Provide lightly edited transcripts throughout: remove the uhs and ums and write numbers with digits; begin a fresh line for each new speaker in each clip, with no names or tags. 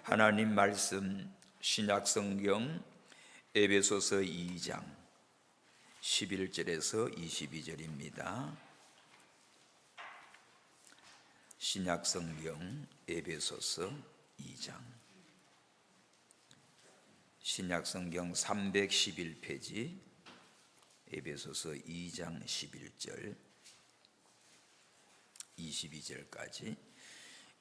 하나님 말씀 신약성경 에베소서 2장 11절에서 22절입니다. 신약성경 에베소서 2장 신약성경 311페이지 에베소서 2장 11절 22절까지.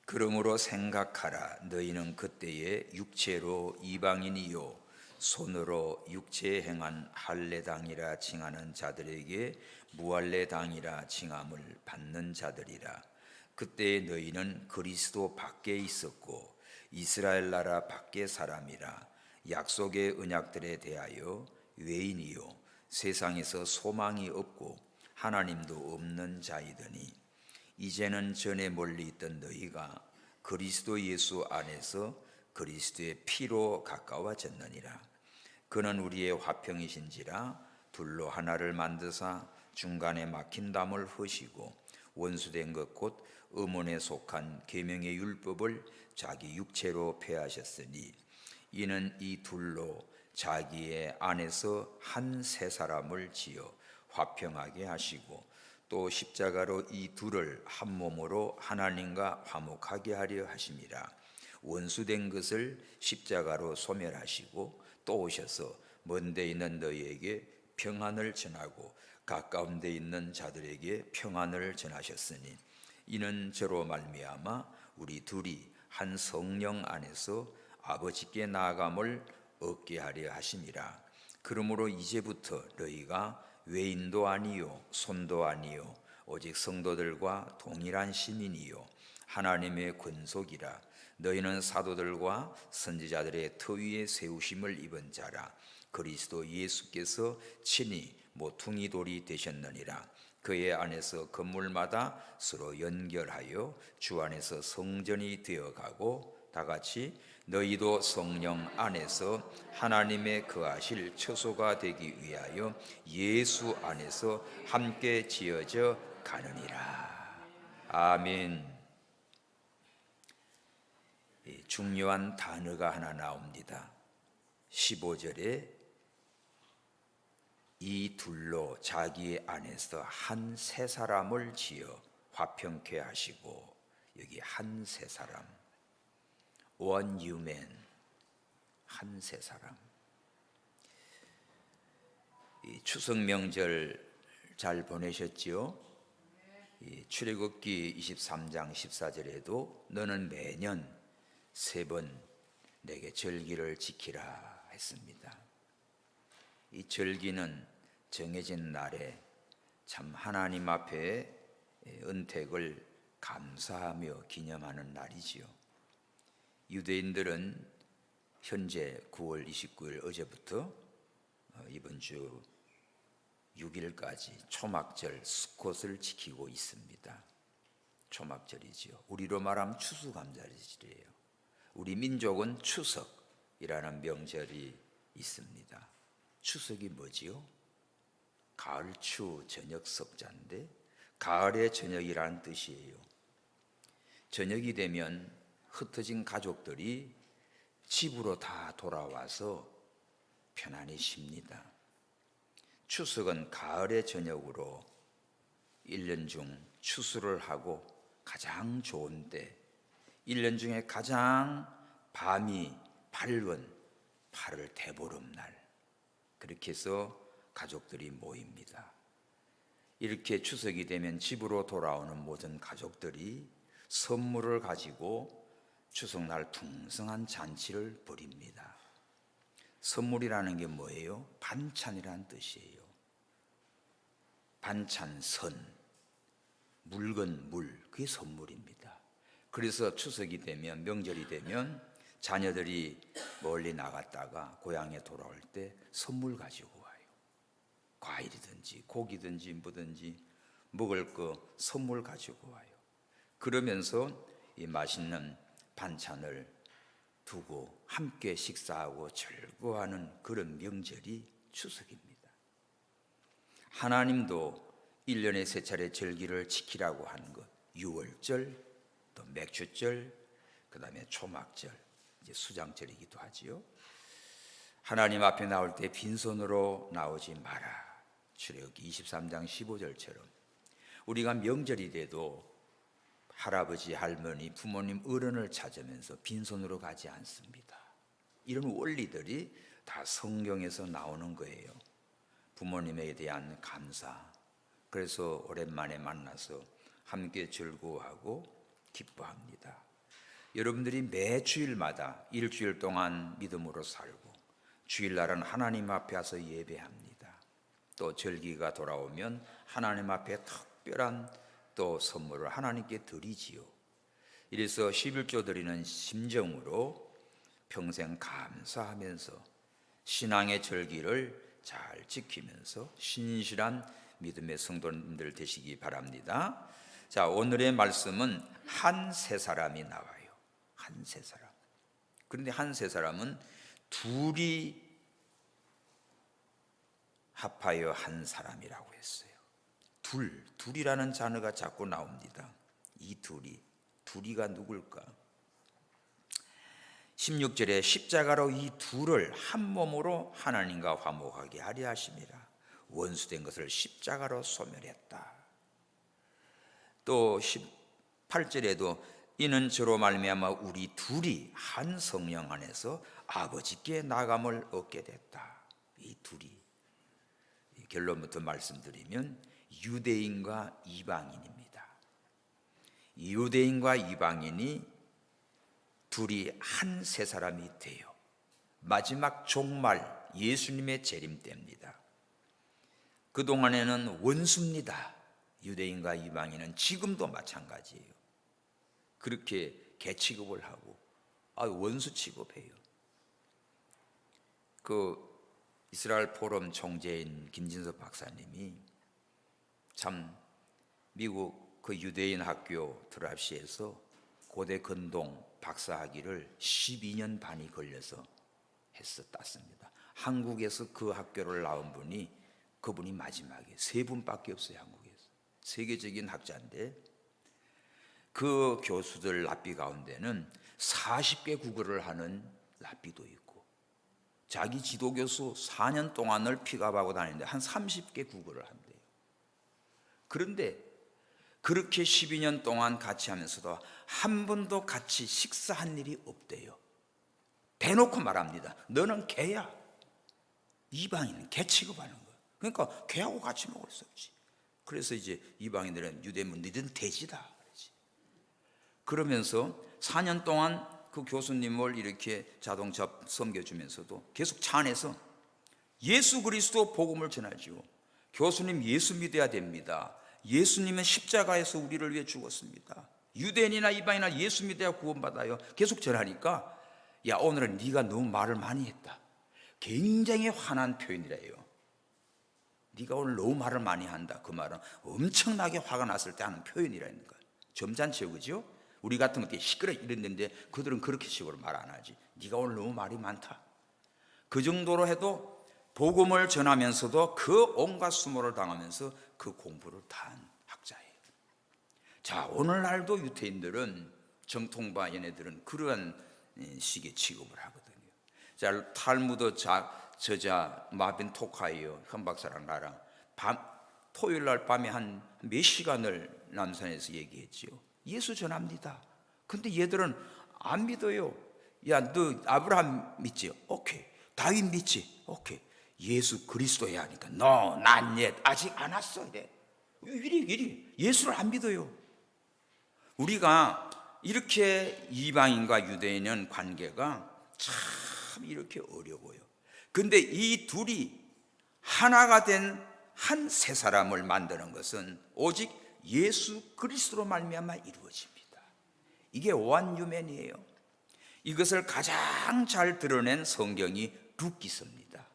그러므로 생각하라. 너희는 그때에 육체로 이방인이요 손으로 육체에 행한 할례당이라 칭하는 자들에게 무할례당이라 칭함을 받는 자들이라. 그때에 너희는 그리스도 밖에 있었고 이스라엘 나라 밖의 사람이라. 약속의 언약들에 대하여 외인이요 세상에서 소망이 없고 하나님도 없는 자이더니 이제는 전에 멀리 있던 너희가 그리스도 예수 안에서 그리스도의 피로 가까워졌느니라. 그는 우리의 화평이신지라 둘로 하나를 만드사 중간에 막힌 담을 허시고 원수된 것 곧 음원에 속한 계명의 율법을 자기 육체로 폐하셨으니 이는 이 둘로 자기의 안에서 한 새 사람을 지어 화평하게 하시고 또 십자가로 이 둘을 한 몸으로 하나님과 화목하게 하려 하심이라. 원수된 것을 십자가로 소멸하시고 또 오셔서 먼 데 있는 너희에게 평안을 전하고 가까운 데 있는 자들에게 평안을 전하셨으니 이는 저로 말미암아 우리 둘이 한 성령 안에서 아버지께 나아감을 얻게 하려 하심이라. 그러므로 이제부터 너희가 외인도 아니요 손도 아니요 오직 성도들과 동일한 시민이요 하나님의 권속이라. 너희는 사도들과 선지자들의 터 위에 세우심을 입은 자라. 그리스도 예수께서 친히 모퉁이 돌이 되셨느니라. 그의 안에서 건물마다 서로 연결하여 주 안에서 성전이 되어가고 다같이 너희도 성령 안에서 하나님의 거하실 처소가 되기 위하여 예수 안에서 함께 지어져 가느니라. 아멘. 중요한 단어가 하나 나옵니다. 15절에 이 둘로 자기 안에서 한 새 사람을 지어 화평케 하시고, 여기 한 새 사람, One human, 한 새 사람. 이 추석 명절 잘 보내셨지요? 이 출애굽기 23장 14절에도 너는 매년 3번 내게 절기를 지키라 했습니다. 이 절기는 정해진 날에 참 하나님 앞에 은택을 감사하며 기념하는 날이지요. 유대인들은 현재 9월 29일 어제부터 이번 주 6일까지 초막절 수콧을 지키고 있습니다. 초막절이지요. 우리로 말하면 추수감사절이에요. 우리 민족은 추석이라는 명절이 있습니다. 추석이 뭐지요? 가을추 저녁 석자인데 가을의 저녁이라는 뜻이에요. 저녁이 되면 흩어진 가족들이 집으로 다 돌아와서 편안히 쉽니다. 추석은 가을의 저녁으로 1년 중 추수를 하고 가장 좋은 때, 1년 중에 가장 밤이 밝은 8월 대보름날, 그렇게 해서 가족들이 모입니다. 이렇게 추석이 되면 집으로 돌아오는 모든 가족들이 선물을 가지고 추석날 풍성한 잔치를 벌입니다. 선물이라는 게 뭐예요? 반찬이라는 뜻이에요. 반찬, 선, 물건, 물, 그게 선물입니다. 그래서 추석이 되면, 명절이 되면 자녀들이 멀리 나갔다가 고향에 돌아올 때 선물 가지고 와요. 과일이든지 고기든지 뭐든지 먹을 거 선물 가지고 와요. 그러면서 이 맛있는 반찬을 두고 함께 식사하고 즐거워하는 그런 명절이 추석입니다. 하나님도 1년에 3차례 절기를 지키라고 하는 것, 유월절, 또 맥주절, 그 다음에 초막절, 이제 수장절이기도 하지요. 하나님 앞에 나올 때 빈손으로 나오지 마라. 출애굽기 23장 15절처럼 우리가 명절이 돼도 할아버지, 할머니, 부모님, 어른을 찾으면서 빈손으로 가지 않습니다. 이런 원리들이 다 성경에서 나오는 거예요. 부모님에 대한 감사. 그래서 오랜만에 만나서 함께 즐거워하고 기뻐합니다. 여러분들이 매 주일마다 일주일 동안 믿음으로 살고 주일날은 하나님 앞에 와서 예배합니다. 또 절기가 돌아오면 하나님 앞에 특별한 또 선물을 하나님께 드리지요. 이래서 11조 드리는 심정으로 평생 감사하면서 신앙의 절기를 잘 지키면서 신실한 믿음의 성도님들 되시기 바랍니다. 자, 오늘의 말씀은 한 세 사람이 나와요. 한 세 사람. 그런데 한 세 사람은 둘이 합하여 한 사람이라고 했어요. 둘이라는 단어가 자꾸 나옵니다. 이 둘이가 누굴까? 16절에 십자가로 이 둘을 한 몸으로 하나님과 화목하게 하려 하심이라. 원수된 것을 십자가로 소멸했다. 또 18절에도 이는 저로 말미암아 우리 둘이 한 성령 안에서 아버지께 나감을 얻게 됐다. 이 둘이 결론부터 말씀드리면 유대인과 이방인입니다. 유대인과 이방인이 둘이 한 세 사람이 돼요. 마지막 종말 예수님의 재림 때입니다. 그동안에는 원수입니다. 유대인과 이방인은 지금도 마찬가지예요. 그렇게 개취급을 하고 원수 취급해요. 그 이스라엘 포럼 총재인 김진석 박사님이 참 미국 그 유대인 학교 드랍시에서 고대 근동 박사학위를 12년 반이 걸려서 땄습니다. 한국에서 그 학교를 나온 분이 그분이 마지막에 세 분밖에 없어요. 한국에서 세계적인 학자인데 그 교수들 랍비 가운데는 40개 국어를 하는 랍비도 있고 자기 지도교수 4년 동안을 픽업하고 다니는데 한 30개 국어를 한대요. 그런데 그렇게 12년 동안 같이 하면서도 한 번도 같이 식사한 일이 없대요. 대놓고 말합니다. 너는 개야. 이방인은 개 취급하는 거야. 그러니까 개하고 같이 먹을 수 없지. 그래서 이제 이방인들은 유대인은 너희들은 돼지다. 그러면서 4년 동안 그 교수님을 이렇게 자동차 섬겨주면서도 계속 차 안에서 예수 그리스도 복음을 전하지요. 교수님 예수 믿어야 됩니다. 예수님은 십자가에서 우리를 위해 죽었습니다. 유대인이나 이방인이나 예수 믿어야 구원받아요. 계속 전하니까 야 오늘은 네가 너무 말을 많이 했다. 굉장히 화난 표현이래요. 네가 오늘 너무 말을 많이 한다. 그 말은 엄청나게 화가 났을 때 하는 표현이라는 거예요. 점잖죠, 그죠? 우리 같으면 시끄러 이랬는데 그들은 그렇게 식으로 말 안 하지. 네가 오늘 너무 말이 많다. 그 정도로 해도 복음을 전하면서도 그 온갖 수모를 당하면서 그 공부를 다 한 학자예요. 자, 오늘날도 유태인들은 정통파 얘네들은 그러한 식의 취급을 하거든요. 자, 탈무드 저자 마빈 토카이어 한 박사랑 나랑 토요일 날 밤에 한 몇 시간을 남산에서 얘기했지요. 예수 전합니다. 근데 얘들은 안 믿어요. 야, 너 아브라함 믿지? 오케이. 다윗 믿지? 오케이. 예수 그리스도야 하니까 난 옛 아직 안 왔어. 이리 예수를 안 믿어요. 우리가 이렇게 이방인과 유대인은 관계가 참 이렇게 어려워요. 근데 이 둘이 하나가 된 한 세 사람을 만드는 것은 오직 예수 그리스도로 말미암아 이루어집니다. 이게 원유맨이에요. 이것을 가장 잘 드러낸 성경이 룻기서입니다.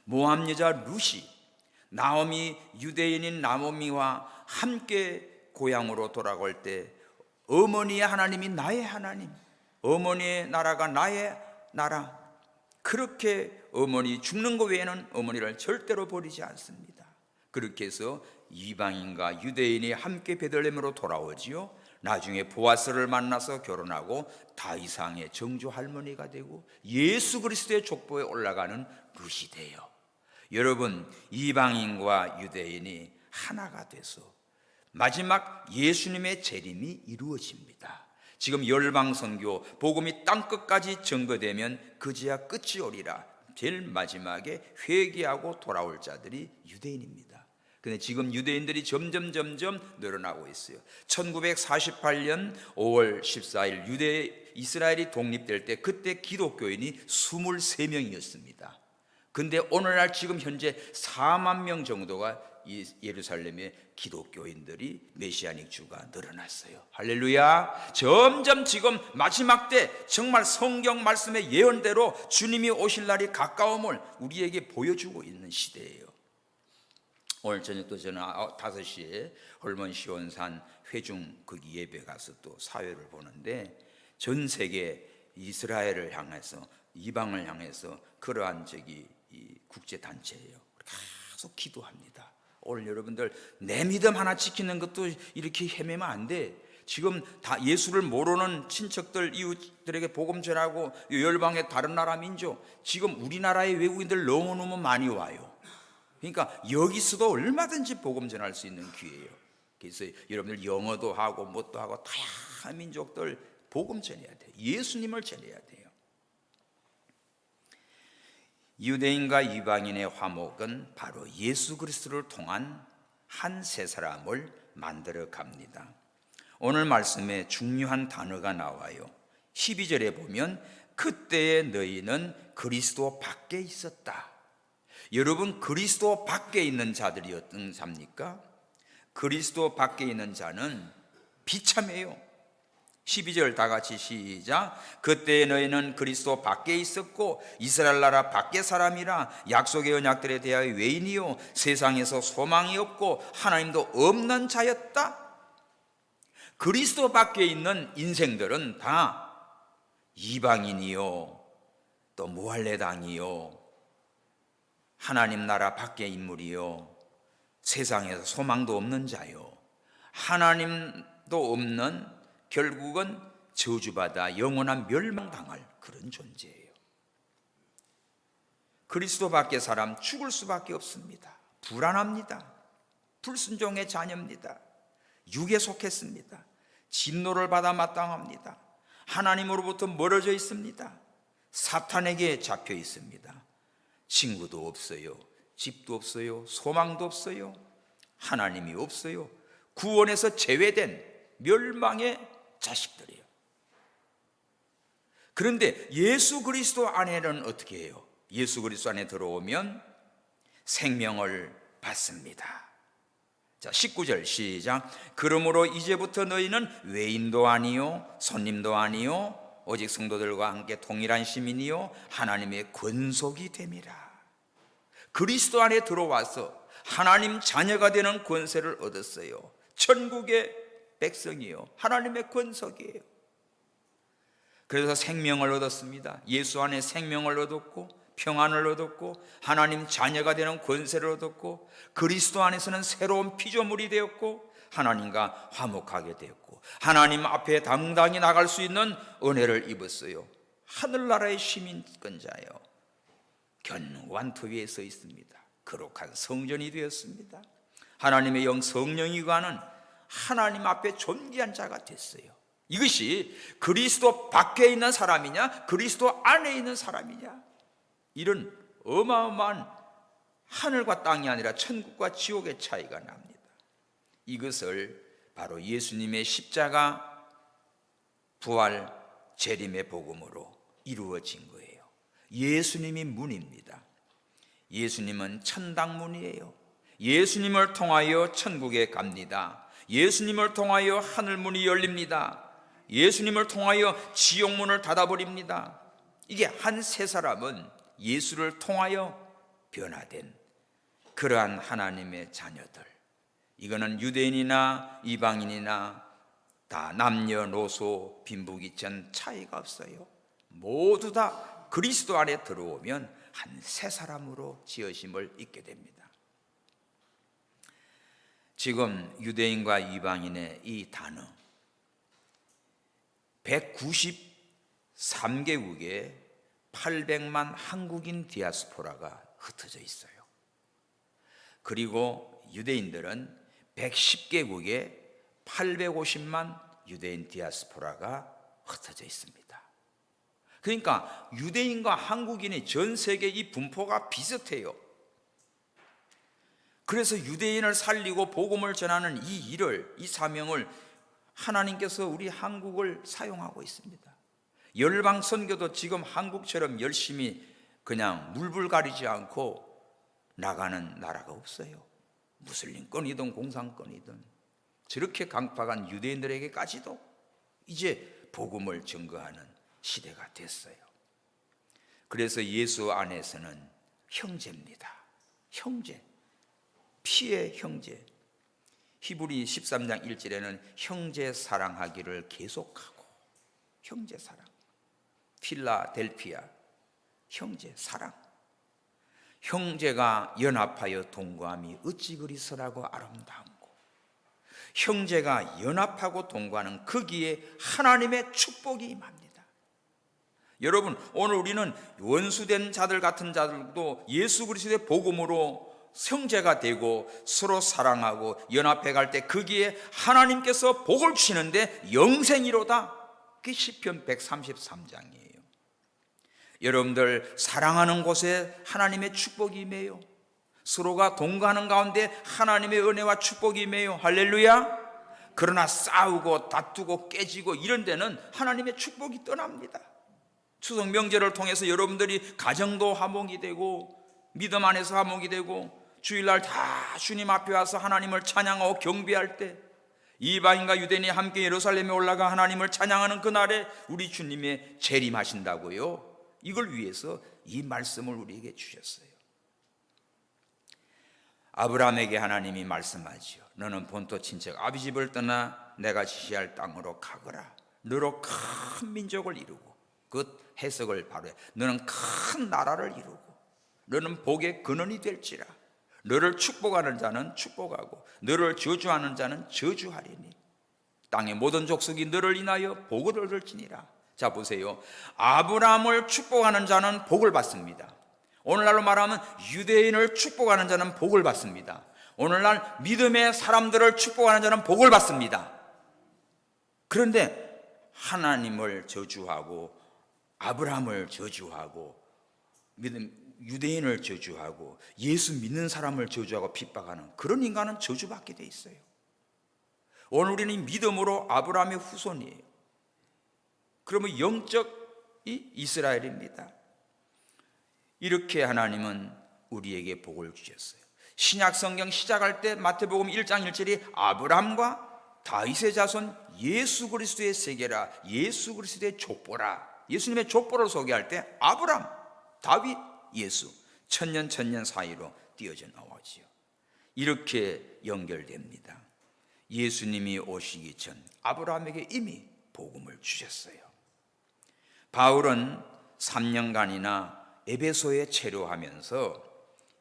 모함 여자 룻이 나오미 유대인인 나오미와 함께 고향으로 돌아갈 때 어머니의 하나님이 나의 하나님, 어머니의 나라가 나의 나라. 그렇게 어머니 죽는 것 외에는 어머니를 절대로 버리지 않습니다. 그렇게 해서 이방인과 유대인이 함께 베들레헴으로 돌아오지요. 나중에 보아스를 만나서 결혼하고 다이상의 정조 할머니가 되고 예수 그리스도의 족보에 올라가는 그 시대예요. 여러분, 이방인과 유대인이 하나가 돼서 마지막 예수님의 재림이 이루어집니다. 지금 열방선교 복음이 땅끝까지 전거되면 그제야 끝이 오리라. 제일 마지막에 회개하고 돌아올 자들이 유대인입니다. 근데 지금 유대인들이 점점 늘어나고 있어요. 1948년 5월 14일 이스라엘이 독립될 때 그때 기독교인이 23명이었습니다. 근데 오늘날 지금 현재 4만 명 정도가 이 예루살렘의 기독교인들이 메시아닉 주가 늘어났어요. 할렐루야. 점점 지금 마지막 때 정말 성경 말씀의 예언대로 주님이 오실 날이 가까움을 우리에게 보여주고 있는 시대예요. 오늘 저녁도 저는 5시에 헐몬 시온산 회중 거기 예배 가서 또 사회를 보는데 전 세계 이스라엘을 향해서 이방을 향해서 그러한 이 국제 단체예요. 계속 기도합니다. 오늘 여러분들 내 믿음 하나 지키는 것도 이렇게 헤매면 안 돼. 지금 다 예수를 모르는 친척들 이웃들에게 복음 전하고 열방의 다른 나라 민족, 지금 우리나라의 외국인들 너무너무 많이 와요. 그러니까 여기서도 얼마든지 복음 전할 수 있는 기회예요. 그래서 여러분들 영어도 하고 뭣도 하고 다양한 민족들 복음 전해야 돼요. 예수님을 전해야 돼요. 유대인과 이방인의 화목은 바로 예수 그리스도를 통한 한 세 사람을 만들어 갑니다. 오늘 말씀에 중요한 단어가 나와요. 12절에 보면 그때의 너희는 그리스도 밖에 있었다. 여러분, 그리스도 밖에 있는 자들이 어떤 자입니까? 그리스도 밖에 있는 자는 비참해요. 12절 다 같이 시작. 그때 너희는 그리스도 밖에 있었고 이스라엘 나라 밖의 사람이라 약속의 언약들에 대하여 외인이요 세상에서 소망이 없고 하나님도 없는 자였다. 그리스도 밖에 있는 인생들은 다 이방인이요 또 무할례당이요 하나님 나라 밖의 인물이요 세상에서 소망도 없는 자요 하나님도 없는 결국은 저주받아 영원한 멸망당할 그런 존재예요. 그리스도 밖의 사람 죽을 수밖에 없습니다. 불안합니다. 불순종의 자녀입니다. 육에 속했습니다. 진노를 받아 마땅합니다. 하나님으로부터 멀어져 있습니다. 사탄에게 잡혀 있습니다. 친구도 없어요. 집도 없어요. 소망도 없어요. 하나님이 없어요. 구원에서 제외된 멸망의 자식들이에요. 그런데 예수 그리스도 안에는 어떻게 해요? 예수 그리스도 안에 들어오면 생명을 받습니다. 자, 19절 시작. 그러므로 이제부터 너희는 외인도 아니요 손님도 아니요 오직 성도들과 함께 동일한 시민이요 하나님의 권속이 됨이라. 그리스도 안에 들어와서 하나님 자녀가 되는 권세를 얻었어요. 천국의 백성이요 하나님의 권속이에요. 그래서 생명을 얻었습니다. 예수 안에 생명을 얻었고 평안을 얻었고 하나님 자녀가 되는 권세를 얻었고 그리스도 안에서는 새로운 피조물이 되었고 하나님과 화목하게 되었고 하나님 앞에 당당히 나갈 수 있는 은혜를 입었어요. 하늘나라의 시민권자요 견고한 터 위에 서 있습니다. 거룩한 성전이 되었습니다. 하나님의 영 성령이 가는 하나님 앞에 존귀한 자가 됐어요. 이것이 그리스도 밖에 있는 사람이냐 그리스도 안에 있는 사람이냐, 이런 어마어마한 하늘과 땅이 아니라 천국과 지옥의 차이가 납니다. 이것을 바로 예수님의 십자가 부활 재림의 복음으로 이루어진 거예요. 예수님이 문입니다. 예수님은 천당문이에요. 예수님을 통하여 천국에 갑니다. 예수님을 통하여 하늘문이 열립니다. 예수님을 통하여 지옥문을 닫아버립니다. 이게 한 세 사람은 예수를 통하여 변화된 그러한 하나님의 자녀들. 이거는 유대인이나 이방인이나 다 남녀노소 빈부귀천 차이가 없어요. 모두 다 그리스도 안에 들어오면 한 세 사람으로 지으심을 잊게 됩니다. 지금 유대인과 이방인의 이 단어, 193개국에 800만 한국인 디아스포라가 흩어져 있어요. 그리고 유대인들은 110개국에 850만 유대인 디아스포라가 흩어져 있습니다. 그러니까 유대인과 한국인의 전 세계 이 분포가 비슷해요. 그래서 유대인을 살리고 복음을 전하는 이 일을, 이 사명을 하나님께서 우리 한국을 사용하고 있습니다. 열방 선교도 지금 한국처럼 열심히 그냥 물불 가리지 않고 나가는 나라가 없어요. 무슬림권이든 공산권이든 저렇게 강팍한 유대인들에게까지도 이제 복음을 증거하는 시대가 됐어요. 그래서 예수 안에서는 형제입니다. 형제, 피의 형제. 히브리 13장 1절에는 형제 사랑하기를 계속하고, 형제 사랑. 필라델피아, 형제 사랑. 형제가 연합하여 동거함이 어찌 그리 선하고 아름다운고. 형제가 연합하고 동거하는 거기에 하나님의 축복이 임합니다. 여러분, 오늘 우리는 원수된 자들 같은 자들도 예수 그리스도의 복음으로 형제가 되고 서로 사랑하고 연합해 갈 때 거기에 하나님께서 복을 주시는데 영생이로다. 그게 시편 133장이에요. 여러분들 사랑하는 곳에 하나님의 축복이 임해요. 서로가 동거하는 가운데 하나님의 은혜와 축복이 임해요. 할렐루야. 그러나 싸우고 다투고 깨지고 이런 데는 하나님의 축복이 떠납니다. 추석 명절을 통해서 여러분들이 가정도 화목이 되고 믿음 안에서 화목이 되고 주일날 다 주님 앞에 와서 하나님을 찬양하고 경배할 때 이방인과 유대인이 함께 예루살렘에 올라가 하나님을 찬양하는 그날에 우리 주님의 재림하신다고요. 이걸 위해서 이 말씀을 우리에게 주셨어요. 아브라함에게 하나님이 말씀하지요. 너는 본토 친척 아비집을 떠나 내가 지시할 땅으로 가거라. 너로 큰 민족을 이루고, 그 해석을 바로 해. 너는 큰 나라를 이루고 너는 복의 근원이 될지라. 너를 축복하는 자는 축복하고 너를 저주하는 자는 저주하리니 땅의 모든 족속이 너를 인하여 복을 얻을지니라. 자 보세요. 아브라함을 축복하는 자는 복을 받습니다. 오늘날로 말하면 유대인을 축복하는 자는 복을 받습니다. 오늘날 믿음의 사람들을 축복하는 자는 복을 받습니다. 그런데 하나님을 저주하고 아브라함을 저주하고 유대인을 저주하고 예수 믿는 사람을 저주하고 핍박하는 그런 인간은 저주받게 돼 있어요. 오늘 우리는 믿음으로 아브라함의 후손이에요. 그러면 영적이 이스라엘입니다. 이렇게 하나님은 우리에게 복을 주셨어요. 신약 성경 시작할 때 마태복음 1장 1절이 아브라함과 다윗의 자손 예수 그리스도의 세계라, 예수 그리스도의 족보라. 예수님의 족보를 소개할 때 아브라함, 다윗, 예수 천년 사이로 띄어져 나오지요. 이렇게 연결됩니다. 예수님이 오시기 전 아브라함에게 이미 복음을 주셨어요. 바울은 3년간이나 에베소에 체류하면서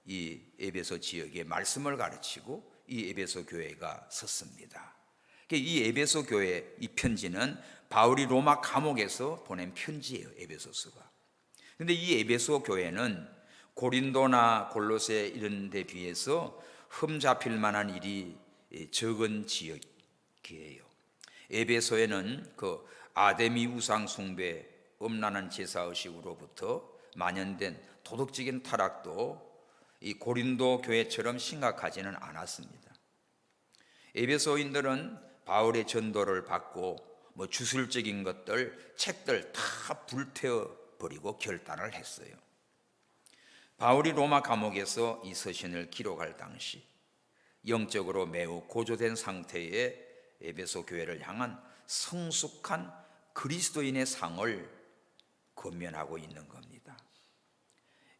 이 에베소 지역에 말씀을 가르치고 이 에베소 교회가 섰습니다. 이 에베소 교회 이 편지는 바울이 로마 감옥에서 보낸 편지예요. 에베소서가. 그런데 이 에베소 교회는 고린도나 골로새 이런 데 비해서 흠잡힐 만한 일이 적은 지역이에요. 에베소에는 그 아데미 우상 숭배, 음란한 제사 의식으로부터 만연된 도덕적인 타락도 이 고린도 교회처럼 심각하지는 않았습니다. 에베소인들은 바울의 전도를 받고 주술적인 것들, 책들 다 불태워 버리고 결단을 했어요. 바울이 로마 감옥에서 이 서신을 기록할 당시 영적으로 매우 고조된 상태의 에베소 교회를 향한 성숙한 그리스도인의 상을 권면하고 있는 겁니다.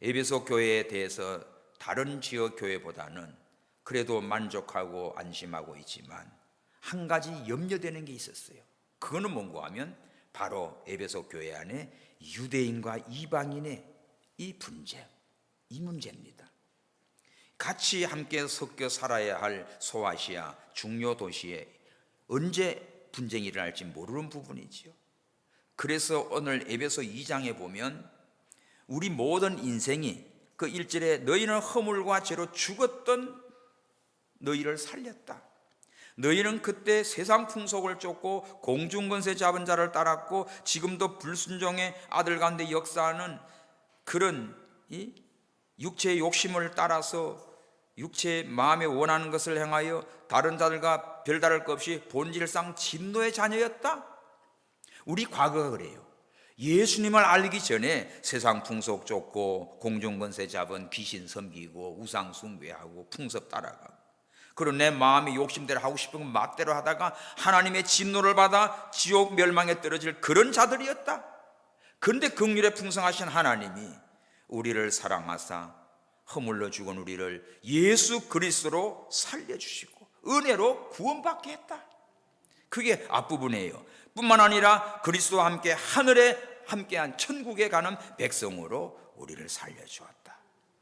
에베소 교회에 대해서 다른 지역 교회보다는 그래도 만족하고 안심하고 있지만 한 가지 염려되는 게 있었어요. 그거는 뭔가 하면 바로 에베소 교회 안에 유대인과 이방인의 이 분쟁, 이 문제입니다. 같이 함께 섞여 살아야 할 소아시아 중요 도시에 언제 분쟁이 일어날지 모르는 부분이지요. 그래서 오늘 에베소 2장에 보면 우리 모든 인생이 그 1절에 너희는 허물과 죄로 죽었던 너희를 살렸다. 너희는 그때 세상 풍속을 쫓고 공중권세 잡은 자를 따랐고 지금도 불순종의 아들 가운데 역사하는 그런 이 육체의 욕심을 따라서 육체의 마음에 원하는 것을 행하여 다른 자들과 별다를 것 없이 본질상 진노의 자녀였다. 우리 과거가 그래요. 예수님을 알기 전에 세상 풍속 쫓고 공중권세 잡은 귀신 섬기고 우상 숭배하고 풍습 따라가고 그리고 내 마음의 욕심대로 하고 싶은 건 맛대로 하다가 하나님의 진노를 받아 지옥 멸망에 떨어질 그런 자들이었다. 그런데 긍휼에 풍성하신 하나님이 우리를 사랑하사 허물로 죽은 우리를 예수 그리스도로 살려주시고 은혜로 구원받게 했다. 그게 앞부분이에요. 뿐만 아니라 그리스도와 함께 하늘에 함께한 천국에 가는 백성으로 우리를 살려주었다.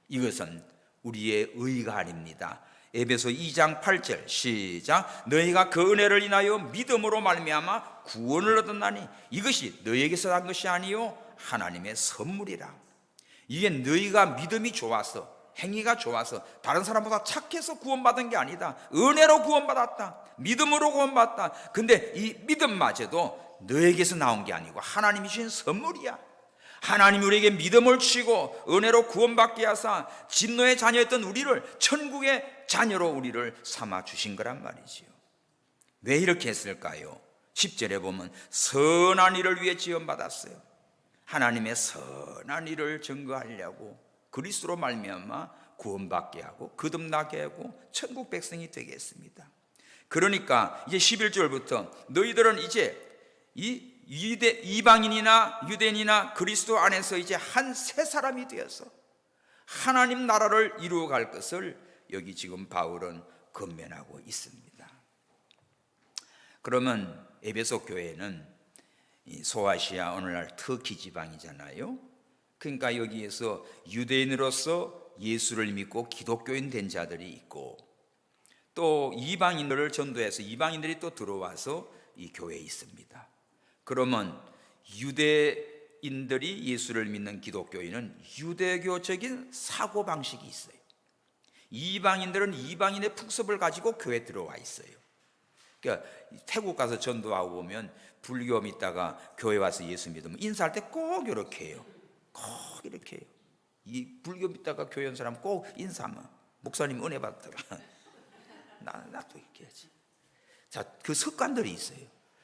이것은 우리의 의가 아닙니다. 에베소 2장 8절 시작. 너희가 그 은혜를 인하여 믿음으로 말미암아 구원을 얻었나니 이것이 너희에게서 난 것이 아니요 하나님의 선물이라. 이게 너희가 믿음이 좋아서 행위가 좋아서 다른 사람보다 착해서 구원받은 게 아니다. 은혜로 구원받았다. 믿음으로 구원받았다. 근데 이 믿음마저도 너에게서 나온 게 아니고 하나님이 주신 선물이야. 하나님이 우리에게 믿음을 주시고 은혜로 구원받게 하사 진노의 자녀였던 우리를 천국의 자녀로 우리를 삼아 주신 거란 말이지요. 왜 이렇게 했을까요? 10절에 보면 선한 일을 위해 지원받았어요. 하나님의 선한 일을 증거하려고 그리스도로 말미암아 구원받게 하고 거듭나게 하고 천국 백성이 되게 했습니다. 그러니까 이제 11절부터 너희들은 이제 이 이방인이나 유대인이나 그리스도 안에서 이제 한 새 사람이 되어서 하나님 나라를 이루어갈 것을 여기 지금 바울은 권면하고 있습니다. 그러면 에베소 교회는 소아시아 오늘날 터키 지방이잖아요. 그러니까 여기에서 유대인으로서 예수를 믿고 기독교인 된 자들이 있고 또 이방인들을 전도해서 이방인들이 또 들어와서 이 교회에 있습니다. 그러면 유대인들이 예수를 믿는 기독교인은 유대교적인 사고방식이 있어요. 이방인들은 이방인의 풍습을 가지고 교회에 들어와 있어요. 그러니까 태국 가서 전도하고 보면 불교 믿다가 교회 와서 예수 믿으면 인사할 때 꼭 이렇게 해요. 꼭 이렇게 해요. 이 불교 믿다가 교회 온 사람 꼭 인사하면 목사님 은혜 받았다가 나도 이렇게 해야지. 자, 그 습관들이 있어요.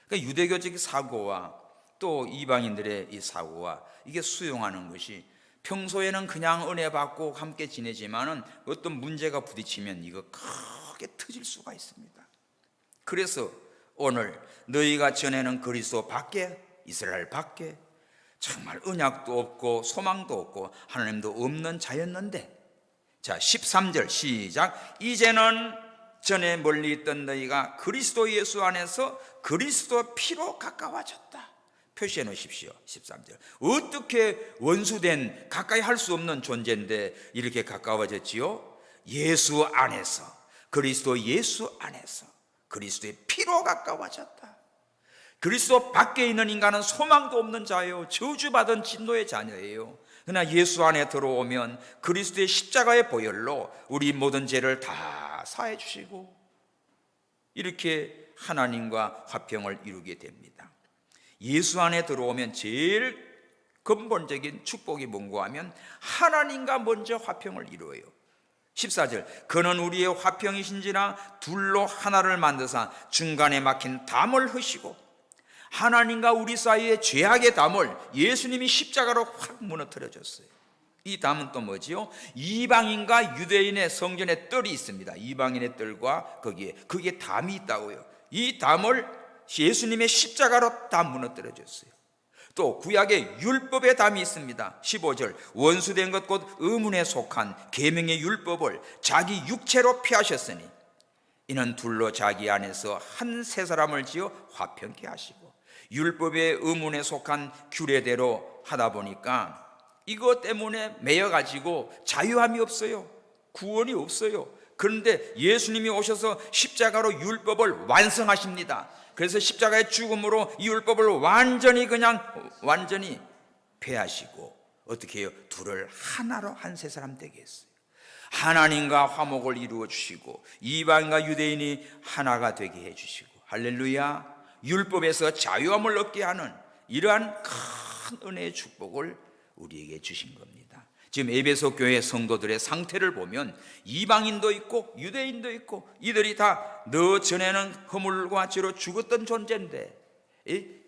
그러니까 유대교적인 사고와 또 이방인들의 이 사고와 이게 수용하는 것이 평소에는 그냥 은혜 받고 함께 지내지만은 어떤 문제가 부딪히면 이거 크게 터질 수가 있습니다. 그래서 오늘 너희가 전에는 그리스도 밖에 이스라엘 밖에 정말 언약도 없고 소망도 없고 하나님도 없는 자였는데 자 13절 시작. 이제는 전에 멀리 있던 너희가 그리스도 예수 안에서 그리스도 피로 가까워졌다. 표시해 놓으십시오. 13절. 어떻게 원수된 가까이 할 수 없는 존재인데 이렇게 가까워졌지요? 예수 안에서 그리스도 예수 안에서 그리스도의 피로 가까워졌다. 그리스도 밖에 있는 인간은 소망도 없는 자예요. 저주받은 진노의 자녀예요. 그러나 예수 안에 들어오면 그리스도의 십자가의 보혈로 우리 모든 죄를 다 사해 주시고 이렇게 하나님과 화평을 이루게 됩니다. 예수 안에 들어오면 제일 근본적인 축복이 뭔가 하면 하나님과 먼저 화평을 이루어요. 14절. 그는 우리의 화평이신지라 둘로 하나를 만드사 중간에 막힌 담을 허시고 하나님과 우리 사이의 죄악의 담을 예수님이 십자가로 확 무너뜨려 줬어요. 이 담은 또 뭐지요? 이방인과 유대인의 성전에 뜰이 있습니다. 이방인의 뜰과 거기에 담이 있다고요. 이 담을 예수님의 십자가로 다 무너뜨려 줬어요. 또 구약에 율법의 담이 있습니다. 15절. 원수된 것 곧 의문에 속한 계명의 율법을 자기 육체로 피하셨으니 이는 둘로 자기 안에서 한 세 사람을 지어 화평케 하시고 율법의 의문에 속한 규례대로 하다 보니까 이것 때문에 매여가지고 자유함이 없어요. 구원이 없어요. 그런데 예수님이 오셔서 십자가로 율법을 완성하십니다. 그래서 십자가의 죽음으로 이 율법을 완전히 폐하시고 어떻게 해요? 둘을 하나로 한 세 사람 되게 했어요. 하나님과 화목을 이루어 주시고 이방인과 유대인이 하나가 되게 해 주시고, 할렐루야. 율법에서 자유함을 얻게 하는 이러한 큰 은혜의 축복을 우리에게 주신 겁니다. 지금 에베소 교회 성도들의 상태를 보면 이방인도 있고 유대인도 있고 이들이 다 너 전에는 허물과 죄로 죽었던 존재인데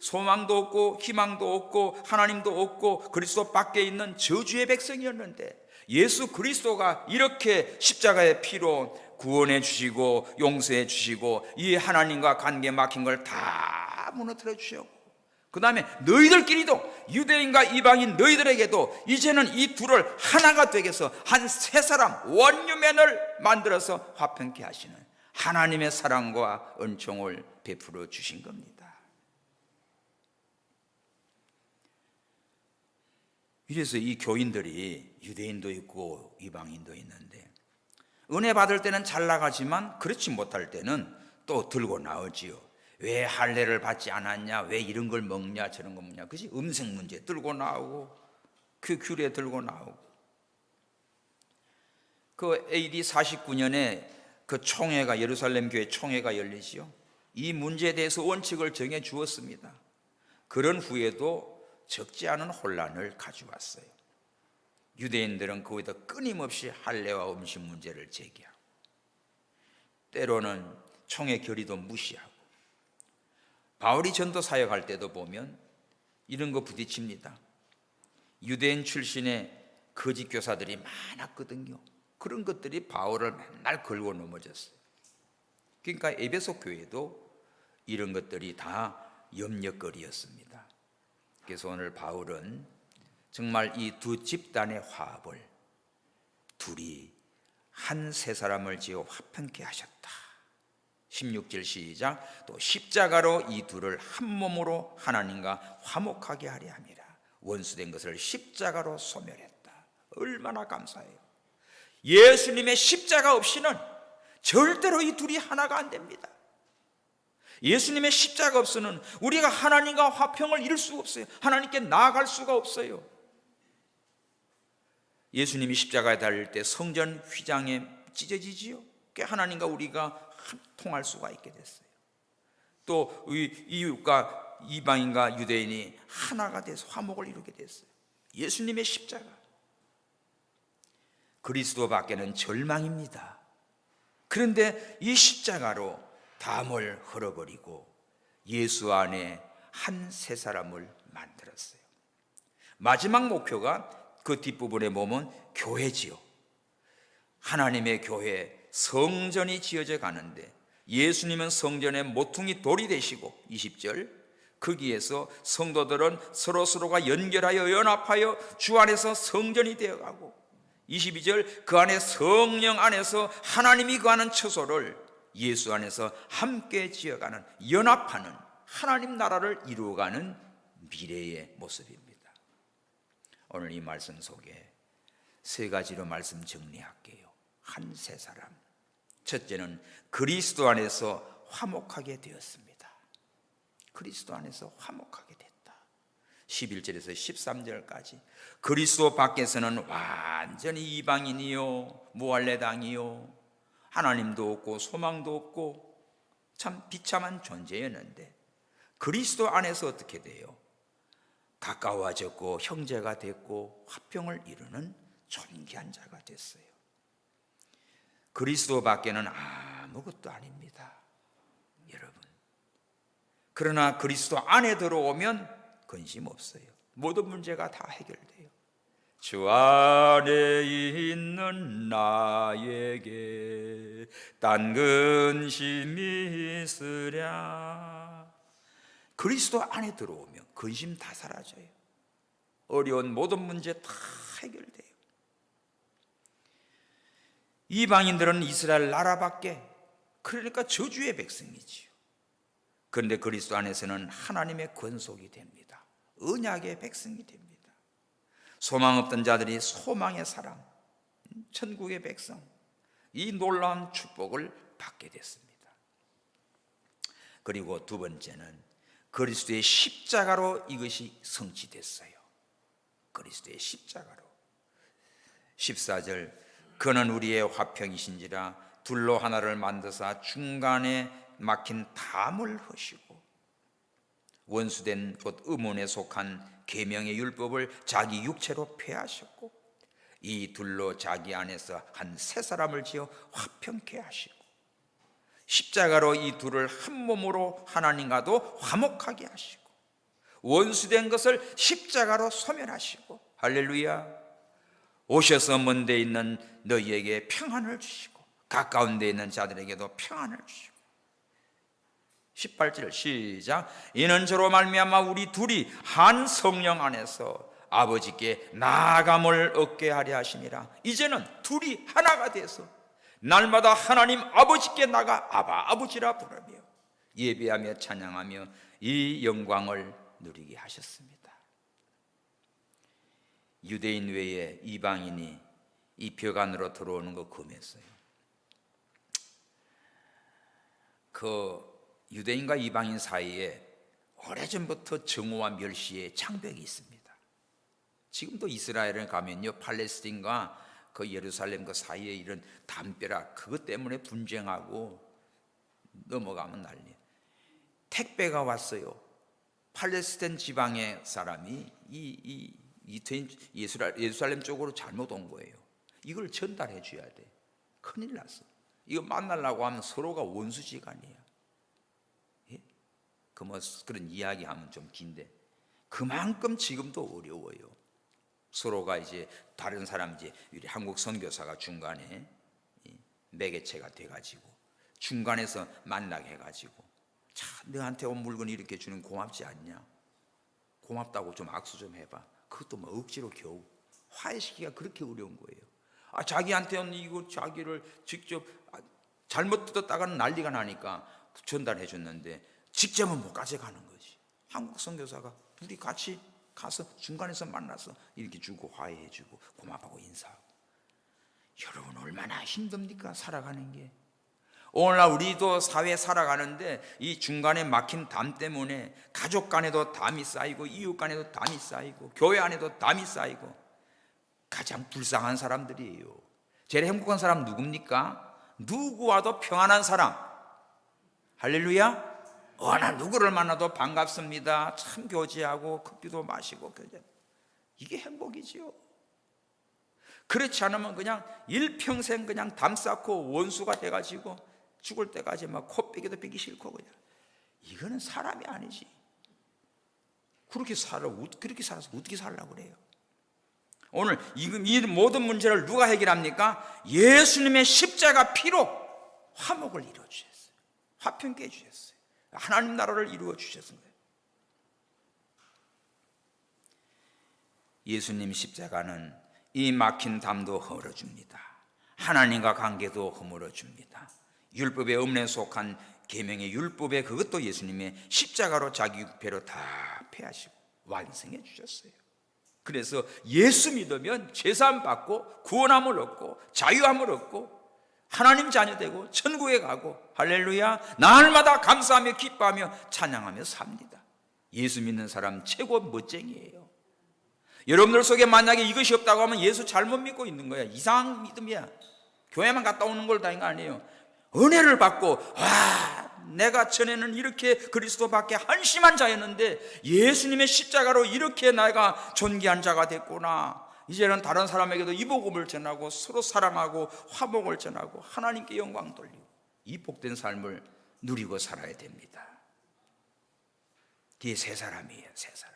소망도 없고 희망도 없고 하나님도 없고 그리스도 밖에 있는 저주의 백성이었는데 예수 그리스도가 이렇게 십자가의 피로 구원해 주시고 용서해 주시고 이 하나님과 관계 막힌 걸 다 무너뜨려 주셨고, 그 다음에 너희들끼리도 유대인과 이방인 너희들에게도 이제는 이 둘을 하나가 되게 해서 한 세 사람 원유맨을 만들어서 화평케 하시는 하나님의 사랑과 은총을 베풀어 주신 겁니다. 이래서 이 교인들이 유대인도 있고 이방인도 있는데 은혜 받을 때는 잘 나가지만 그렇지 못할 때는 또 들고 나오지요. 왜 할례를 받지 않았냐, 왜 이런 걸 먹냐, 저런 거 먹냐, 그지? 음식 문제 들고 나오고 그 규례 들고 나오고. 그 AD 49년에 그 총회가, 예루살렘 교회 총회가 열리지요. 이 문제에 대해서 원칙을 정해 주었습니다. 그런 후에도 적지 않은 혼란을 가져왔어요. 유대인들은 거기다 끊임없이 할례와 음식 문제를 제기하고 때로는 총회 결의도 무시하고, 바울이 전도 사역할 때도 보면 이런 거 부딪힙니다. 유대인 출신의 거짓 교사들이 많았거든요. 그런 것들이 바울을 맨날 걸고 넘어졌어요. 그러니까 에베소 교회도 이런 것들이 다 염려거리였습니다. 그래서 오늘 바울은 정말 이 두 집단의 화합을 둘이 한 세 사람을 지어 화평케 하셨다. 16절 시작. 또 십자가로 이 둘을 한 몸으로 하나님과 화목하게 하려 함이라. 원수된 것을 십자가로 소멸했다. 얼마나 감사해요. 예수님의 십자가 없이는 절대로 이 둘이 하나가 안 됩니다. 예수님의 십자가 없이는 우리가 하나님과 화평을 이룰 수가 없어요. 하나님께 나아갈 수가 없어요. 예수님이 십자가에 달릴 때 성전 휘장에 찢어지지요. 하나님과 우리가 통할 수가 있게 됐어요. 또 이웃과 이방인과 유대인이 하나가 돼서 화목을 이루게 됐어요. 예수님의 십자가. 그리스도 밖에는 절망입니다. 그런데 이 십자가로 담을 헐어버리고 예수 안에 한 세 사람을 만들었어요. 마지막 목표가 그 뒷부분에 보면 교회지요. 하나님의 교회, 성전이 지어져 가는데 예수님은 성전의 모퉁이 돌이 되시고 20절 거기에서 성도들은 서로서로가 연결하여 연합하여 주 안에서 성전이 되어가고 22절 그 안에 성령 안에서 하나님이 거하는 처소를 예수 안에서 함께 지어가는 연합하는 하나님 나라를 이루어가는 미래의 모습입니다. 오늘 이 말씀 속에 세 가지로 말씀 정리할게요. 한 세 사람. 첫째는 그리스도 안에서 화목하게 되었습니다. 그리스도 안에서 화목하게 됐다. 11절에서 13절까지 그리스도 밖에서는 완전히 이방인이요 무할례당이요 하나님도 없고 소망도 없고 참 비참한 존재였는데 그리스도 안에서 어떻게 돼요? 가까워졌고 형제가 됐고 화평을 이루는 존귀한 자가 됐어요. 그리스도 밖에는 아무것도 아닙니다, 여러분. 그러나 그리스도 안에 들어오면 근심 없어요. 모든 문제가 다 해결돼요. 주 안에 있는 나에게 딴 근심이 있으랴. 그리스도 안에 들어오면 근심 다 사라져요. 어려운 모든 문제 다 해결돼요. 이방인들은 이스라엘 나라밖에, 그러니까 저주의 백성이지요. 그런데 그리스도 안에서는 하나님의 권속이 됩니다. 언약의 백성이 됩니다. 소망 없던 자들이 소망의 사람, 천국의 백성, 이 놀라운 축복을 받게 됐습니다. 그리고 두 번째는 그리스도의 십자가로 이것이 성취됐어요. 그리스도의 십자가로. 14절, 그는 우리의 화평이신지라 둘로 하나를 만드사 중간에 막힌 담을 허시고 원수된 곧 음원에 속한 계명의 율법을 자기 육체로 폐하셨고 이 둘로 자기 안에서 한 세 사람을 지어 화평케 하시고 십자가로 이 둘을 한 몸으로 하나님과도 화목하게 하시고 원수된 것을 십자가로 소멸하시고 할렐루야. 오셔서 먼 데 있는 너희에게 평안을 주시고 가까운 데 있는 자들에게도 평안을 주시고 18절 시작. 이는 저로 말미암아 우리 둘이 한 성령 안에서 아버지께 나아감을 얻게 하려 하심이라. 이제는 둘이 하나가 돼서 날마다 하나님 아버지께 나가 아바 아버지라 부르며 예배하며 찬양하며 이 영광을 누리게 하셨습니다. 유대인 외에 이방인이 이 벽 안으로 들어오는 거 금했어요. 그 유대인과 이방인 사이에 오래전부터 정오와 멸시의 장벽이 있습니다. 지금도 이스라엘에 가면요, 팔레스틴과 그 예루살렘 그 사이에 이런 담벼락 그것 때문에 분쟁하고 넘어가면 난리. 택배가 왔어요. 팔레스틴 지방의 사람이 예루살렘 쪽으로 잘못 온 거예요. 이걸 전달해 줘야 돼. 큰일 났어. 이거 만나려고 하면 서로가 원수지간이야. 예? 그런 이야기하면 좀 긴데 그만큼 지금도 어려워요. 서로가 이제 다른 사람 이제 우리 한국 선교사가 중간에 매개체가 돼가지고 중간에서 만나게 해가지고 자, 너한테 온 물건 이렇게 주는 고맙지 않냐? 고맙다고 좀 악수 좀 해봐. 그것도 뭐 억지로 겨우 화해시키기가 그렇게 어려운 거예요. 자기한테는 이거 자기를 직접 잘못 뜯었다가는 난리가 나니까 전달해 줬는데 직접은 못 가져가는 거지. 한국 선교사가 둘이 같이 가서 중간에서 만나서 이렇게 주고 화해해 주고 고맙다고 인사하고. 여러분 얼마나 힘듭니까? 살아가는 게. 오늘날 우리도 사회 살아가는데 이 중간에 막힌 담 때문에 가족 간에도 담이 쌓이고 이웃 간에도 담이 쌓이고 교회 안에도 담이 쌓이고 가장 불쌍한 사람들이에요. 제일 행복한 사람 누굽니까? 누구와도 평안한 사람. 할렐루야. 어느 누구를 만나도 반갑습니다. 참 교제하고 커피도 마시고 이게 행복이지요. 그렇지 않으면 그냥 일평생 그냥 담 쌓고 원수가 돼가지고 죽을 때까지 막 코빼기도 빼기 싫고 그냥 이거는 사람이 아니지. 그렇게 살아서 어떻게 살려고 그래요? 오늘 이 모든 문제를 누가 해결합니까? 예수님의 십자가 피로 화목을 이루어 주셨어요. 화평케 해 주셨어요. 하나님 나라를 이루어 주셨어요. 예수님 십자가는 이 막힌 담도 허물어줍니다. 하나님과 관계도 허물어줍니다. 율법의 엄례에 속한 계명의 율법에 그것도 예수님의 십자가로 자기 육배로 다 폐하시고 완성해 주셨어요. 그래서 예수 믿으면 제사함 받고 구원함을 얻고 자유함을 얻고 하나님 자녀 되고 천국에 가고 할렐루야 날마다 감사하며 기뻐하며 찬양하며 삽니다. 예수 믿는 사람 최고 멋쟁이에요. 여러분들 속에 만약에 이것이 없다고 하면 예수 잘못 믿고 있는 거야. 이상한 믿음이야. 교회만 갔다 오는 걸 다인 거 아니에요. 은혜를 받고 내가 전에는 이렇게 그리스도 밖에 한심한 자였는데 예수님의 십자가로 이렇게 내가 존귀한 자가 됐구나. 이제는 다른 사람에게도 이 복음을 전하고 서로 사랑하고 화목을 전하고 하나님께 영광 돌리고 이 복된 삶을 누리고 살아야 됩니다. 뒤에 세 사람이에요. 세 사람.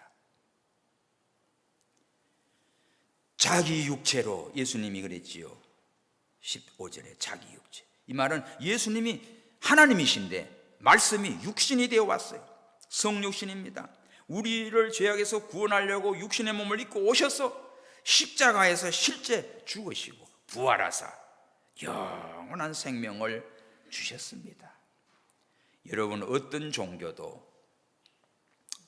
자기 육체로 예수님이 그랬지요. 15절에 자기 육체. 이 말은 예수님이 하나님이신데 말씀이 육신이 되어 왔어요. 성육신입니다. 우리를 죄악에서 구원하려고 육신의 몸을 입고 오셔서 십자가에서 실제 죽으시고 부활하사 영원한 생명을 주셨습니다. 여러분 어떤 종교도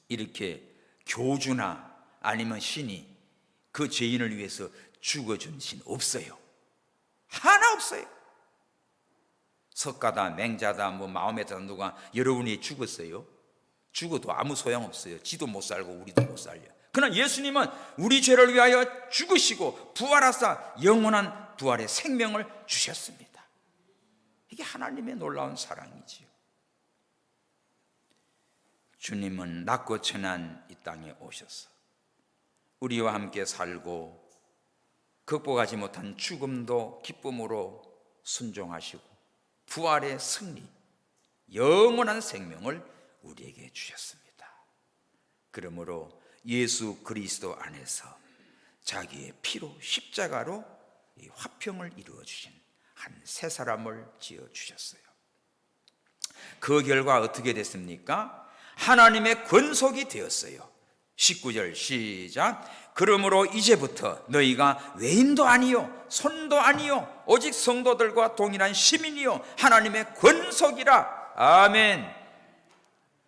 이렇게 교주나 아니면 신이 그 죄인을 위해서 죽어준 신 없어요. 하나 없어요. 석가다 맹자다 뭐 마음에다 누가 여러분이 죽었어요? 죽어도 아무 소용없어요. 지도 못 살고 우리도 못 살려. 그러나 예수님은 우리 죄를 위하여 죽으시고 부활하사 영원한 부활의 생명을 주셨습니다. 이게 하나님의 놀라운 사랑이지요. 주님은 낮고 천한 이 땅에 오셔서 우리와 함께 살고 극복하지 못한 죽음도 기쁨으로 순종하시고 부활의 승리, 영원한 생명을 우리에게 주셨습니다. 그러므로 예수 그리스도 안에서 자기의 피로 십자가로 이 화평을 이루어 주신 한 새 사람을 지어 주셨어요. 그 결과 어떻게 됐습니까? 하나님의 권속이 되었어요. 19절 시작. 그러므로 이제부터 너희가 외인도 아니요 손도 아니요 오직 성도들과 동일한 시민이요 하나님의 권속이라. 아멘.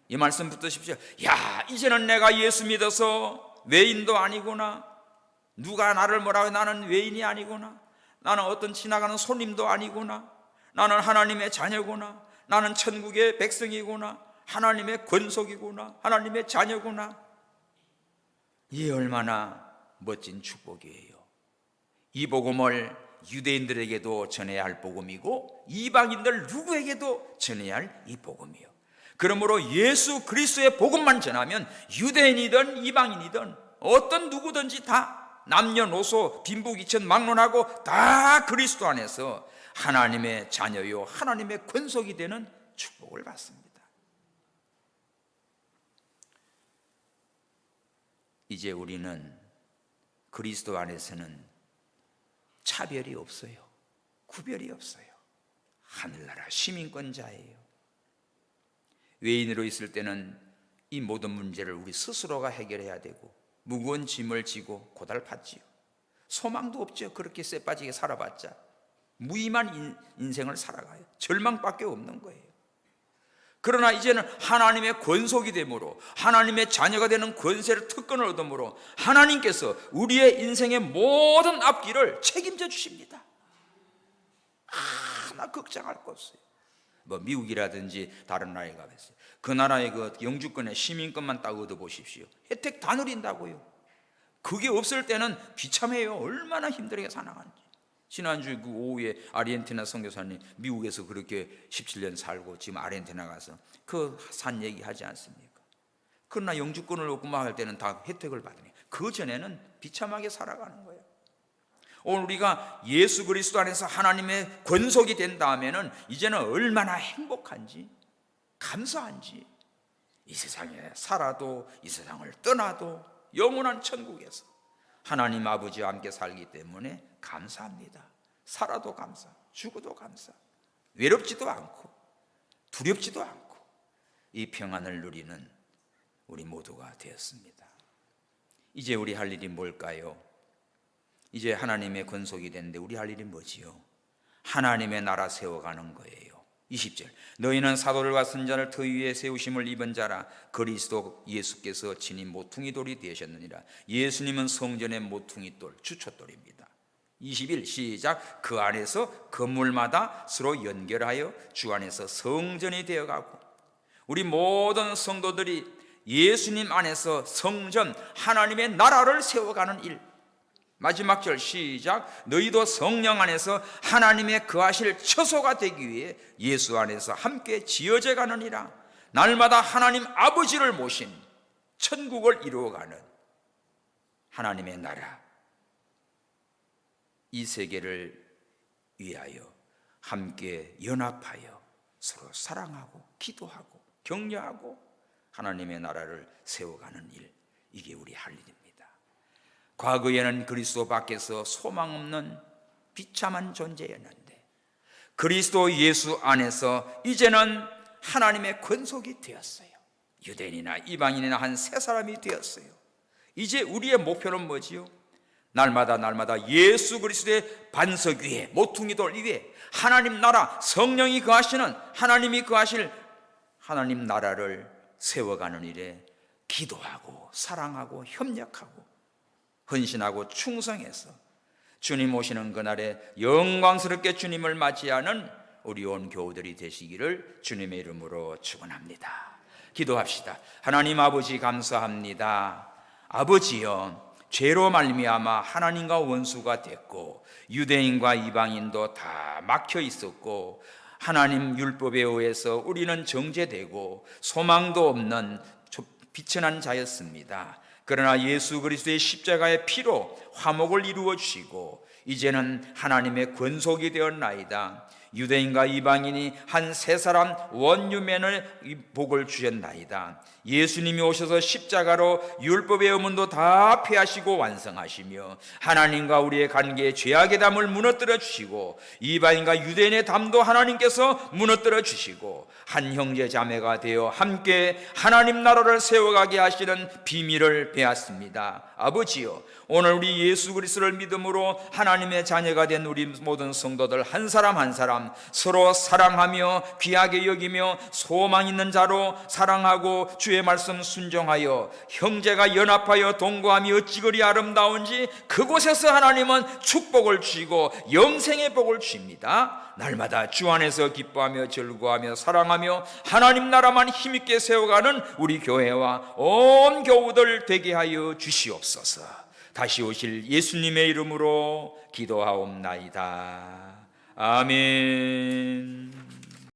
이 말씀 붙드십시오. 야, 이제는 내가 예수 믿어서 외인도 아니구나. 누가 나를 뭐라고, 나는 외인이 아니구나. 나는 어떤 지나가는 손님도 아니구나. 나는 하나님의 자녀구나. 나는 천국의 백성이구나. 하나님의 권속이구나. 하나님의 자녀구나. 이 얼마나 멋진 축복이에요. 이 복음을 유대인들에게도 전해야 할 복음이고 이방인들 누구에게도 전해야 할 이 복음이에요. 그러므로 예수 그리스도의 복음만 전하면 유대인이든 이방인이든 어떤 누구든지 다 남녀노소 빈부귀천 막론하고 다 그리스도 안에서 하나님의 자녀요 하나님의 권속이 되는 축복을 받습니다. 이제 우리는 그리스도 안에서는 차별이 없어요. 구별이 없어요. 하늘나라 시민권자예요. 외인으로 있을 때는 이 모든 문제를 우리 스스로가 해결해야 되고 무거운 짐을 지고 고달팠지요. 소망도 없죠. 그렇게 쎄빠지게 살아봤자 무의미한 인생을 살아가요. 절망밖에 없는 거예요. 그러나 이제는 하나님의 권속이 되므로 하나님의 자녀가 되는 권세를 특권을 얻음으로 하나님께서 우리의 인생의 모든 앞길을 책임져 주십니다. 하나 걱정할 거 없어요. 뭐 미국이라든지 다른 나라에 가겠어요. 그 나라의 그 영주권의 시민권만 딱 얻어보십시오. 혜택 다 누린다고요. 그게 없을 때는 비참해요. 얼마나 힘들게 살아가는지. 지난주 그 오후에 아르헨티나 선교사님 미국에서 그렇게 17년 살고 지금 아르헨티나 가서 그 산 얘기 하지 않습니까? 그러나 영주권을 얻고 막 할 때는 다 혜택을 받으니 그 전에는 비참하게 살아가는 거예요. 오늘 우리가 예수 그리스도 안에서 하나님의 권속이 된 다음에는 이제는 얼마나 행복한지 감사한지, 이 세상에 살아도 이 세상을 떠나도 영원한 천국에서 하나님 아버지와 함께 살기 때문에 감사합니다. 살아도 감사, 죽어도 감사. 외롭지도 않고 두렵지도 않고 이 평안을 누리는 우리 모두가 되었습니다. 이제 우리 할 일이 뭘까요? 이제 하나님의 권속이 됐는데 우리 할 일이 뭐지요? 하나님의 나라 세워가는 거예요. 20절. 너희는 사도들과 선자를 터 위에 세우심을 입은 자라. 그리스도 예수께서 친히 모퉁이 돌이 되셨느니라. 예수님은 성전의 모퉁이 돌, 주춧돌입니다. 21 시작. 그 안에서 건물마다 서로 연결하여 주 안에서 성전이 되어가고, 우리 모든 성도들이 예수님 안에서 성전 하나님의 나라를 세워가는 일. 마지막 절 시작. 너희도 성령 안에서 하나님의 거하실 처소가 되기 위해 예수 안에서 함께 지어져 가느니라. 날마다 하나님 아버지를 모신 천국을 이루어가는 하나님의 나라, 이 세계를 위하여 함께 연합하여 서로 사랑하고 기도하고 격려하고 하나님의 나라를 세워가는 일, 이게 우리 할 일입니다. 과거에는 그리스도 밖에서 소망 없는 비참한 존재였는데 그리스도 예수 안에서 이제는 하나님의 권속이 되었어요. 유대인이나 이방인이나 한 세 사람이 되었어요. 이제 우리의 목표는 뭐지요? 날마다 예수 그리스도의 반석 위에, 모퉁이 돌 위에 하나님 나라, 성령이 거하시는, 하나님이 거하실 하나님 나라를 세워가는 일에 기도하고 사랑하고 협력하고 헌신하고 충성해서 주님 오시는 그날에 영광스럽게 주님을 맞이하는 우리 온 교우들이 되시기를 주님의 이름으로 축원합니다. 기도합시다. 하나님 아버지 감사합니다. 아버지여, 죄로 말미암아 하나님과 원수가 됐고 유대인과 이방인도 다 막혀 있었고 하나님 율법에 의해서 우리는 정죄되고 소망도 없는 비천한 자였습니다. 그러나 예수 그리스도의 십자가의 피로 화목을 이루어 주시고 이제는 하나님의 권속이 되었나이다. 유대인과 이방인이 한 세 사람 원유맨을 복을 주셨나이다. 예수님이 오셔서 십자가로 율법의 의문도 다 폐하시고 완성하시며 하나님과 우리의 관계의 죄악의 담을 무너뜨려 주시고 이방인과 유대인의 담도 하나님께서 무너뜨려 주시고 한 형제 자매가 되어 함께 하나님 나라를 세워가게 하시는 비밀을 배웠습니다. 아버지요, 오늘 우리 예수 그리스도를 믿음으로 하나님의 자녀가 된 우리 모든 성도들 한 사람 한 사람 서로 사랑하며 귀하게 여기며 소망 있는 자로 사랑하고 주의 말씀 순종하여 형제가 연합하여 동거함이 어찌 그리 아름다운지 그곳에서 하나님은 축복을 주시고 영생의 복을 주십니다. 날마다 주 안에서 기뻐하며 즐거워하며 사랑하며 하나님 나라만 힘있게 세워가는 우리 교회와 온 교우들 되게 하여 주시옵소서. 다시 오실 예수님의 이름으로 기도하옵나이다. 아멘.